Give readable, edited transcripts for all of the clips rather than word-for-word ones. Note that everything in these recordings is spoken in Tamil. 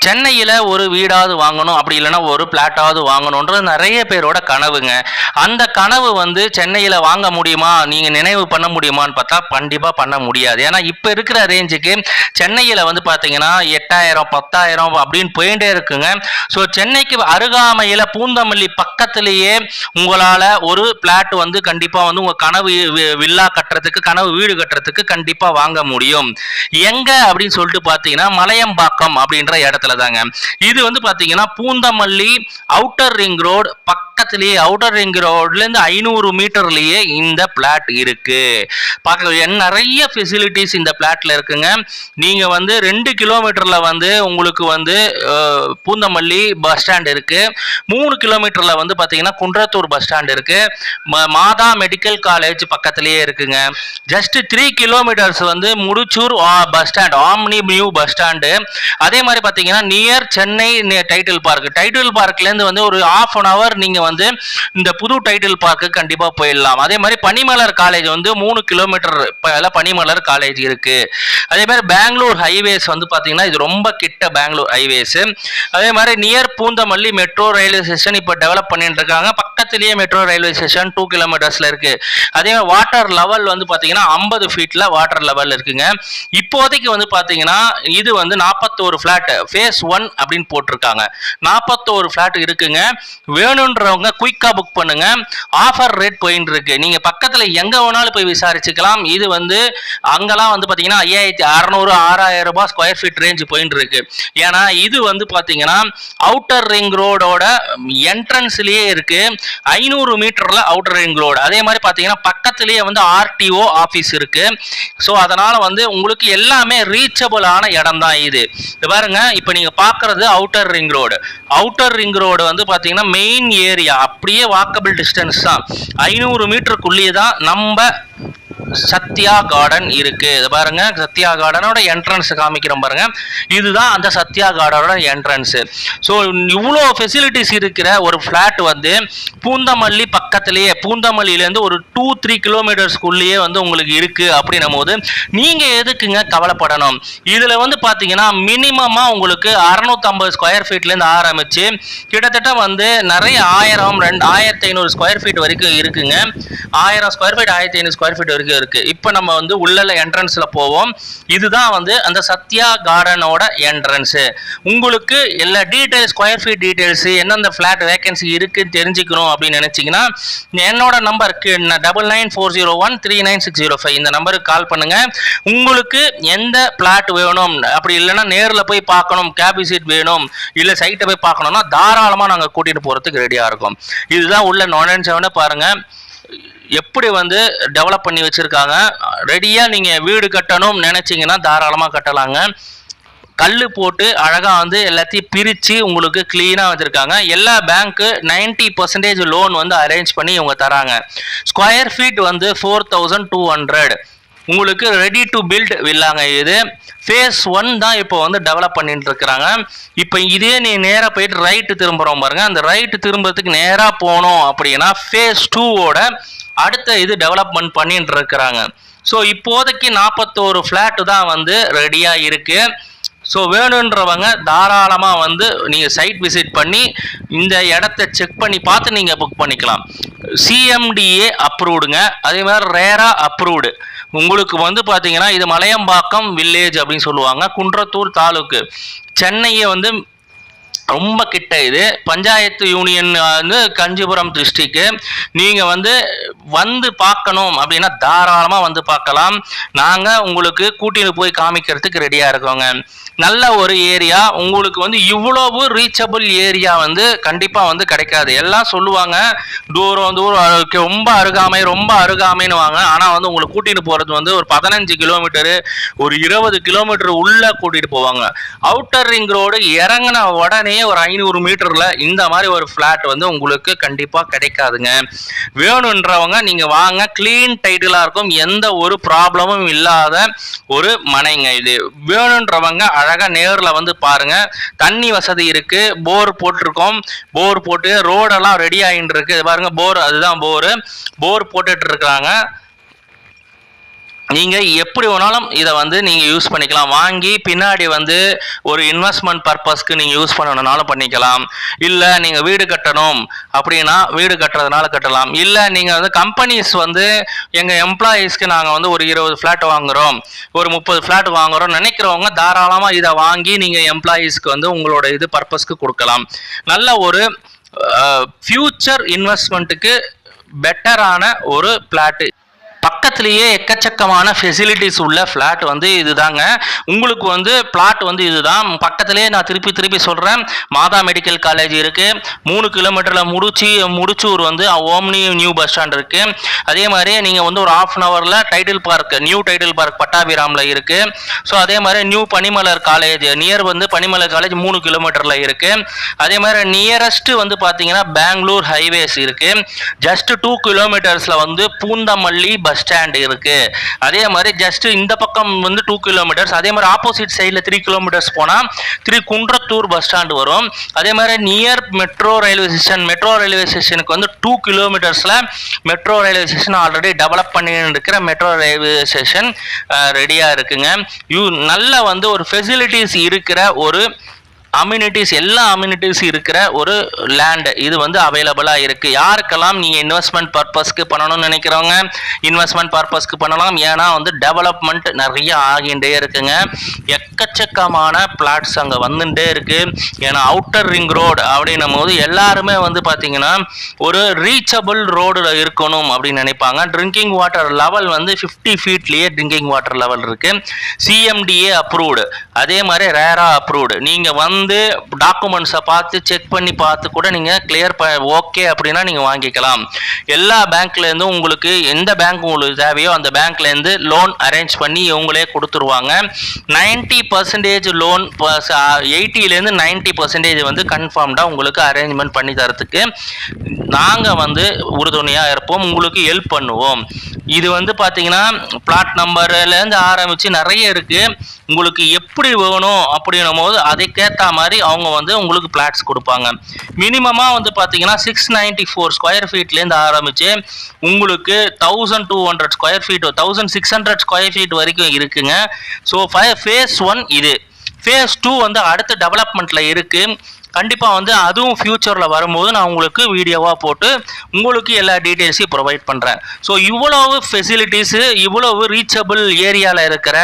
சென்னையில் ஒரு வீடாவது வாங்கணும், அப்படி இல்லைன்னா ஒரு பிளாட்டாவது வாங்கணுன்றது நிறைய பேரோட கனவுங்க. அந்த கனவு வந்து சென்னையில் வாங்க முடியுமா, நீங்கள் நினைவு பண்ண முடியுமான்னு பார்த்தா கண்டிப்பாக பண்ண முடியாது. ஏன்னா இப்போ இருக்கிற ரேஞ்சுக்கு சென்னையில் வந்து பார்த்தீங்கன்னா 8000 10,000 அப்படின்னு போயிட்டே இருக்குங்க. ஸோ சென்னைக்கு அருகாமையில் பூந்தமல்லி பக்கத்திலேயே உங்களால் ஒரு பிளாட் வந்து கண்டிப்பாக வந்து உங்கள் கனவு வில்லா கட்டுறதுக்கு, கனவு வீடு கட்டுறதுக்கு கண்டிப்பாக வாங்க முடியும். எங்க அப்படின்னு சொல்லிட்டு பார்த்தீங்கன்னா மலையம்பாக்கம் அப்படின்ற இடத்துல தாங்க. இது வந்து பாத்தீங்கன்னா பூந்தமல்லி அவுட்டர் ரிங் ரோடு பக்கத்திலேயே, அவுட்டர் ரிங் ரோட்ல இருந்து 500 மீட்டர்லயே இந்த பிளாட் இருக்கு. பார்க்க நிறைய ஃபெசிலிட்டிஸ் இந்த பிளாட்ல இருக்குங்க. நீங்க வந்து 2 கிலோமீட்டர்ல வந்து உங்களுக்கு வந்து பூந்தமல்லி பஸ் ஸ்டாண்ட் இருக்கு. 3 கிலோமீட்டர்ல வந்து பாத்தீங்கன்னா குன்றத்தூர் பஸ் ஸ்டாண்ட் இருக்கு. மாதா மெடிக்கல் காலேஜ் பக்கத்திலேயே இருக்குங்க. ஜஸ்ட் 3 கிலோமீட்டர்ஸ் வந்து Mudichur bus stand, omni new bus stand. அதே மாதிரி பார்த்தீங்கன்னா நியர் சென்னை டைட்டில் பார்க், டைட்டில் பார்க்லேருந்து வந்து ஒரு ½ அன் அவர் நீங்கள் வந்து இந்த புது டைட்டில் பார்க்கு கண்டிப்பாக போயிடலாம். அதே மாதிரி பனிமலர் காலேஜ் வந்து 3 கிலோமீட்டர் பனிமலர் காலேஜ் இருக்கு. அதே மாதிரி பெங்களூர் ஹைவேஸ் வந்து பார்த்தீங்கன்னா இது ரொம்ப கிட்ட பெங்களூர் ஹைவேஸ். அதே மாதிரி near Poonamallee metro railway station இப்போ டெவலப் பண்ணிட்டு இருக்காங்க. பக்கத்திலேயே மெட்ரோ ரயில்வே ஸ்டேஷன் 2 கிலோமீட்டர்ஸ்ல இருக்கு. அதே மாதிரி வாட்டர் லெவல் வந்து பார்த்தீங்கன்னா 50 ஃபீட்ல வாட்டர் லெவல் இருக்குங்க. இப்போதைக்கு வந்து பார்த்தீங்கன்னா இது வந்து 41 ஃபிளாட் ஃபேஸ் 1 அப்படின்னு போட்டிருக்காங்க. 41 ஃபிளாட் இருக்குங்க. வேணுன்றவங்க குயிக்கா புக் பண்ணுங்க. ஆஃபர் ரேட் போயிட்டு இருக்கு. நீங்க பக்கத்துல எங்க வேணாலும் போய் விசாரிச்சுக்கலாம். இது வந்து அங்கெல்லாம் வந்து பாத்தீங்கன்னா 5600 6000 ரூபாய் ஸ்கொயர் ஃபீட் ரேஞ்ச் போயிட்டு இருக்கு. ஏன்னா இது வந்து பாத்தீங்கன்னா அவுட்டர் ரிங் ரோடோட என்ட்ரன்ஸ்லயே இருக்கு. 500 மீட்டர்ல அவுட்டர் ரிங் ரோடு. அதே மாதிரி பாத்தீங்கன்னா பக்கத்திலேயே வந்து ஆர்டிஓ ஆபீஸ் இருக்கு. ஸோ அதனால வந்து உங்களுக்கு எல்லாமே ரீச்சபிளான இடம் தான் இது. பாருங்க, இப்போ நீங்க பாக்குறது outer ring road. Outer ring road வந்து பாத்தீங்கன்னா மெயின் ஏரியா, அப்படியே வாக்கபிள் டிஸ்டன்ஸ் தான். 500 மீட்டருக்குள்ளேயே தான் நம்ம சத்யா கார்டன் இருக்கு. இது பாருங்க, சத்யா கார்டனோட என்ட்ரன்ஸ் காமிக்கிறோம் பாருங்க. இதுதான் அந்த சத்யா கார்டனோட என்ட்ரன்ஸ். ஸோ இவ்வளோ ஃபெசிலிட்டிஸ் இருக்கிற ஒரு ஃபிளாட் வந்து பூந்தமல்லி பக்கத்திலேயே, பூந்தமல்லியிலேருந்து ஒரு 2-3 கிலோமீட்டர்ஸ்குள்ளேயே வந்து உங்களுக்கு இருக்கு அப்படின்னும் போது நீங்க எதுக்குங்க கவலைப்படணும்? இதுல வந்து பாத்தீங்கன்னா மினிமமா உங்களுக்கு 650 ஸ்கொயர் ஃபீட்லேருந்து ஆரம்பிச்சு கிட்டத்தட்ட வந்து நிறைய 1000-2500 ஸ்கொயர் ஃபீட் வரைக்கும் இருக்குங்க. 1000 ஸ்கொயர் ஃபீட் 1500 ஸ்கொயர் ஃபீட் வரைக்கும் இருக்கு. இப்போ நம்ம வந்து உள்ள என்ட்ரன்ஸ்ல போவோம். இதுதான் வந்து அந்த சத்யா கார்டனோட என்ட்ரன்ஸ். உங்களுக்கு எல்லா டீடைல்ஸ், ஸ்கொயர் ஃபீட் டீடைல்ஸ், எந்தெந்த ஃபிளாட் வேகன்சி இருக்குன்னு தெரிஞ்சுக்கணும் அப்படின்னு நினைச்சீங்கன்னா என்னோட நம்பருக்கு 9940139605 இந்த நம்பருக்கு கால் பண்ணுங்க. உங்களுக்கு எந்த பிளாட் வேணும், அப்படி இல்லைன்னா நேரில் போய் பார்க்கணும், கேப் விசிட் வேணும், இல்லை சைட்டை போய் பார்க்கணும்னா தாராளமாக நாங்கள் கூட்டிட்டு போறதுக்கு ரெடியாக இருக்கோம். இதுதான் உள்ள நுழைஞ்சவன பாருங்க எப்படி வந்து டெவலப் பண்ணி வச்சிருக்காங்க. ரெடியா நீங்க வீடு கட்டணும் நினைச்சீங்கன்னா தாராளமா கட்டலாங்க. கல்லு போட்டு அழகா வந்து எல்லாத்தையும் பிரிச்சு உங்களுக்கு கிளீனா வச்சிருக்காங்க. எல்லா பேங்க்கு 90% லோன் வந்து அரேஞ்ச் பண்ணி இவங்க தராங்க. ஸ்கொயர் ஃபீட் வந்து 4200 உங்களுக்கு ரெடி டு பில்ட் வில்லாங்க. இது ஃபேஸ் 1 தான் இப்போ வந்து டெவலப் பண்ணிட்டு இருக்கிறாங்க. இப்போ இதே நீ நேராக போயிட்டு ரைட்டு திரும்புகிறோம் பாருங்க. அந்த ரைட்டு திரும்புறதுக்கு நேராக போனோம் அப்படின்னா ஃபேஸ் 2ஓட அடுத்த இது டெவலப்மெண்ட் பண்ணிட்டு இருக்கிறாங்க. ஸோ இப்போதைக்கு 41 ஃபிளாட் தான் வந்து ரெடியாக இருக்கு. ஸோ வேணுன்றவங்க தாராளமாக வந்து நீங்கள் சைட் விசிட் பண்ணி இந்த இடத்த செக் பண்ணி பார்த்து நீங்கள் புக் பண்ணிக்கலாம். சிஎம்டிஏ அப்ரூவ்டுங்க. அதே மாதிரி ரேரா அப்ரூவ்டு. உங்களுக்கு வந்து பார்த்தீங்கன்னா இது மலையம்பாக்கம் வில்லேஜ் அப்படின்னு சொல்லுவாங்க. குன்றத்தூர் தாலுக்கு, சென்னையை வந்து ரொம்ப கிட்ட. இது பஞ்சாயத்து யூனியன் வந்து கஞ்சிபுரம் டிஸ்ட்ரிக்ட். நீங்கள் வந்து பார்க்கணும் அப்படின்னா தாராளமாக வந்து பார்க்கலாம். நாங்கள் உங்களுக்கு கூட்டிட்டு போய் காமிக்கிறதுக்கு ரெடியாக இருக்கோங்க. நல்ல ஒரு ஏரியா. உங்களுக்கு வந்து இவ்வளவு ரீச்சபிள் ஏரியா வந்து கண்டிப்பாக வந்து கிடைக்காது. எல்லாம் சொல்லுவாங்க தூரம் ரொம்ப அருகாமை, ரொம்ப அருகாமைன்னு வாங்க. ஆனால் வந்து உங்களை கூட்டிட்டு போகிறது வந்து ஒரு 15 கிலோமீட்டரு, ஒரு 20 கிலோமீட்டர் உள்ள கூட்டிட்டு போவாங்க. அவுட்டர் ரிங் ரோடு இறங்கின உடனே ஒரு 500 மீட்டர்ல இந்த மாதிரி ஒரு ஃபிளாட் வந்து உங்களுக்கு கண்டிப்பா கிடைக்காதுங்க. வேணுன்றவங்க நீங்க வாங்க. கிளீன் டைட்டிலா இருக்கும், எந்த ஒரு ப்ராப்ளமும் இல்லாத ஒரு மனைங்க இது. வேணுன்றவங்க அழகா நேர்ல வந்து பாருங்க. தண்ணி வசதி இருக்கு, போர் போட்டிருக்கோம். போர் போட்டு ரோடெல்லாம் ரெடி ஆகிட்டு இருக்கு. பாருங்க போர், அதுதான் போர் போட்டுட்டு இருக்காங்க. நீங்கள் எப்படி வேணாலும் இதை வந்து நீங்கள் யூஸ் பண்ணிக்கலாம். வாங்கி பின்னாடி வந்து ஒரு இன்வெஸ்ட்மெண்ட் பர்பஸ்க்கு நீங்கள் யூஸ் பண்ணணுன்னாலும் பண்ணிக்கலாம். இல்லை நீங்கள் வீடு கட்டணும் அப்படின்னா வீடு கட்டுறதுனால கட்டலாம். இல்லை நீங்கள் வந்து கம்பெனிஸ் வந்து எங்கள் எம்ப்ளாயீஸ்க்கு நாங்கள் வந்து ஒரு 20 ஃப்ளாட் வாங்குகிறோம், ஒரு 30 ஃப்ளாட் வாங்குகிறோம் நினைக்கிறவங்க தாராளமாக இதை வாங்கி நீங்கள் எம்ப்ளாயீஸ்க்கு வந்து உங்களோட இது பர்பஸ்க்கு கொடுக்கலாம். நல்ல ஒரு ஃபியூச்சர் இன்வெஸ்ட்மெண்ட்டுக்கு பெட்டரான ஒரு பிளாட்டு. பக்கத்துலேயே எக்கச்சக்கமான ஃபெசிலிட்டிஸ் உள்ள ஃப்ளாட் வந்து இதுதாங்க. உங்களுக்கு வந்து பிளாட் வந்து இதுதான். பக்கத்துலேயே நான் திருப்பி சொல்கிறேன், மாதா மெடிக்கல் காலேஜ் இருக்குது. 3 கிலோமீட்டரில் முடிச்சூர் வந்து ஓம்னி நியூ பஸ் ஸ்டாண்ட் இருக்குது. அதே மாதிரி நீங்கள் வந்து ஒரு 1/2 ஹவரில் Tidel park, new Tidel park பட்டாபிராமில் இருக்குது. ஸோ அதே மாதிரி நியூ பனிமலர் காலேஜ் நியர் வந்து பனிமலர் காலேஜ் 3 கிலோமீட்டரில் இருக்குது. அதே மாதிரி நியரஸ்ட் வந்து பார்த்தீங்கன்னா பெங்களூர் ஹைவேஸ் இருக்குது. ஜஸ்ட் 2 கிலோமீட்டர்ஸில் வந்து பூந்தமல்லி பஸ் ஸ்டாண்ட் இருக்கு. அதே மாதிரி ஜஸ்ட் இந்த பக்கம் வந்து 2 கிலோமீட்டர்ஸ், அதே மாதிரி ஆப்போசிட் சைடில் 3 கிலோமீட்டர்ஸ் போனால் குன்றத்தூர் பஸ் ஸ்டாண்ட் வரும். அதே மாதிரி நியர் மெட்ரோ ரயில்வே ஸ்டேஷனுக்கு வந்து 2 கிலோமீட்டர்ஸில் metro railway station already develop பண்ணி இருக்கிற மெட்ரோ ரயில்வே ஸ்டேஷன் ரெடியாக இருக்குங்க. நல்ல வந்து ஒரு ஃபெசிலிட்டிஸ் இருக்கிற ஒரு அம்யூனிட்டிஸ், எல்லா அம்யூனிட்டிஸ் இருக்கிற ஒரு லேண்ட் இது வந்து அவைலபிளாக இருக்குது. யாருக்கெல்லாம் நீங்கள் இன்வெஸ்ட்மெண்ட் பர்பஸ்க்கு பண்ணணும்னு நினைக்கிறவங்க இன்வெஸ்ட்மெண்ட் பர்பஸ்க்கு பண்ணலாம். ஏன்னா வந்து டெவலப்மெண்ட் நிறைய ஆகிண்டே இருக்குங்க. எக்கச்சக்கமான பிளாட்ஸ் அங்கே வந்துட்டே இருக்குது. ஏன்னா அவுட்டர் ரிங் ரோடு அப்படின்னும் போது எல்லாருமே வந்து பார்த்தீங்கன்னா ஒரு ரீச்சபிள் ரோடு இருக்கணும் அப்படின்னு நினைப்பாங்க. ட்ரிங்கிங் வாட்டர் லெவல் வந்து 50 ஃபீட்லேயே ட்ரிங்கிங் வாட்டர் லெவல் இருக்குது. CMDA அப்ரூவ்டு, அதே மாதிரி ரேரா அப்ரூவ்டு. நீங்கள் வந்து டாக்குமெண்ட்ஸை பார்த்து செக் பண்ணி பார்த்து கூட நீங்கள் கிளியர் ஓகே அப்படின்னா நீங்கள் வாங்கிக்கலாம். எல்லா பேங்க்லேருந்தும் உங்களுக்கு எந்த பேங்க் உங்களுக்கு தேவையோ அந்த பேங்க்லேருந்து லோன் அரேஞ்ச் பண்ணி இவங்களே கொடுத்துருவாங்க. 90% லோன், 80லேருந்து 90% வந்து கன்ஃபார்ம்டாக உங்களுக்கு அரேஞ்ச்மெண்ட் பண்ணி தரத்துக்கு நாங்கள் வந்து உறுதுணையாக இருப்போம், உங்களுக்கு ஹெல்ப் பண்ணுவோம். இது வந்து பார்த்தீங்கன்னா பிளாட் நம்பர்லேருந்து ஆரம்பித்து நிறைய இருக்குது. உங்களுக்கு எப்படி வேணும் அப்படின்னும் போது அதுக்கேற்ற மாதிரி அவங்க வந்து உங்களுக்கு பிளாட்ஸ் கொடுப்பாங்க. மினிமமாக வந்து பார்த்தீங்கன்னா 694 ஸ்கொயர் ஃபீட்லேருந்து ஆரம்பித்து உங்களுக்கு 1200 ஸ்கொயர் ஃபீட், 1600 ஸ்கொயர் ஃபீட் வரைக்கும் இருக்குங்க. ஸோ ஃபேஸ் 1 இது. ஃபேஸ் 2 வந்து அடுத்த டெவலப்மெண்ட்டில் இருக்குது. கண்டிப்பாக வந்து அதுவும் ஃப்யூச்சரில் வரும்போது நான் உங்களுக்கு வீடியோவாக போட்டு உங்களுக்கு எல்லா டீட்டெயில்ஸையும் ப்ரொவைட் பண்ணுறேன். ஸோ இவ்வளவு ஃபெசிலிட்டிஸு, இவ்வளவு ரீச்சபிள் ஏரியாவில் இருக்கிற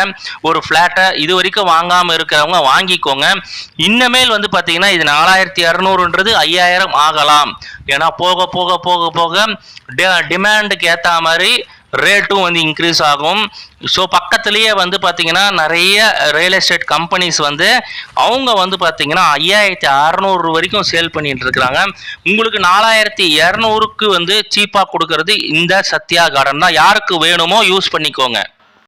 ஒரு ஃப்ளாட்டை இது வரைக்கும் வாங்காமல் இருக்கிறவங்க வாங்கிக்கோங்க. இன்னமேல் வந்து பார்த்தீங்கன்னா இது 4600ன்றது 5000 ஆகலாம். ஏன்னா போக போக போக போக டிமாண்டுக்கு ஏற்ற மாதிரி ரேட்டும் வந்து இன்க்ரீஸ் ஆகும். ஸோ பக்கத்துலேயே வந்து பார்த்தீங்கன்னா நிறைய ரியல் எஸ்டேட் கம்பெனிஸ் வந்து அவங்க வந்து பார்த்தீங்கன்னா 5600 வரைக்கும் சேல் பண்ணிட்டு இருக்கிறாங்க. உங்களுக்கு 4200க்கு வந்து சீப்பாக கொடுக்கறது இந்த சத்யா கார்டன் தான். யாருக்கு வேணுமோ யூஸ் பண்ணிக்கோங்க.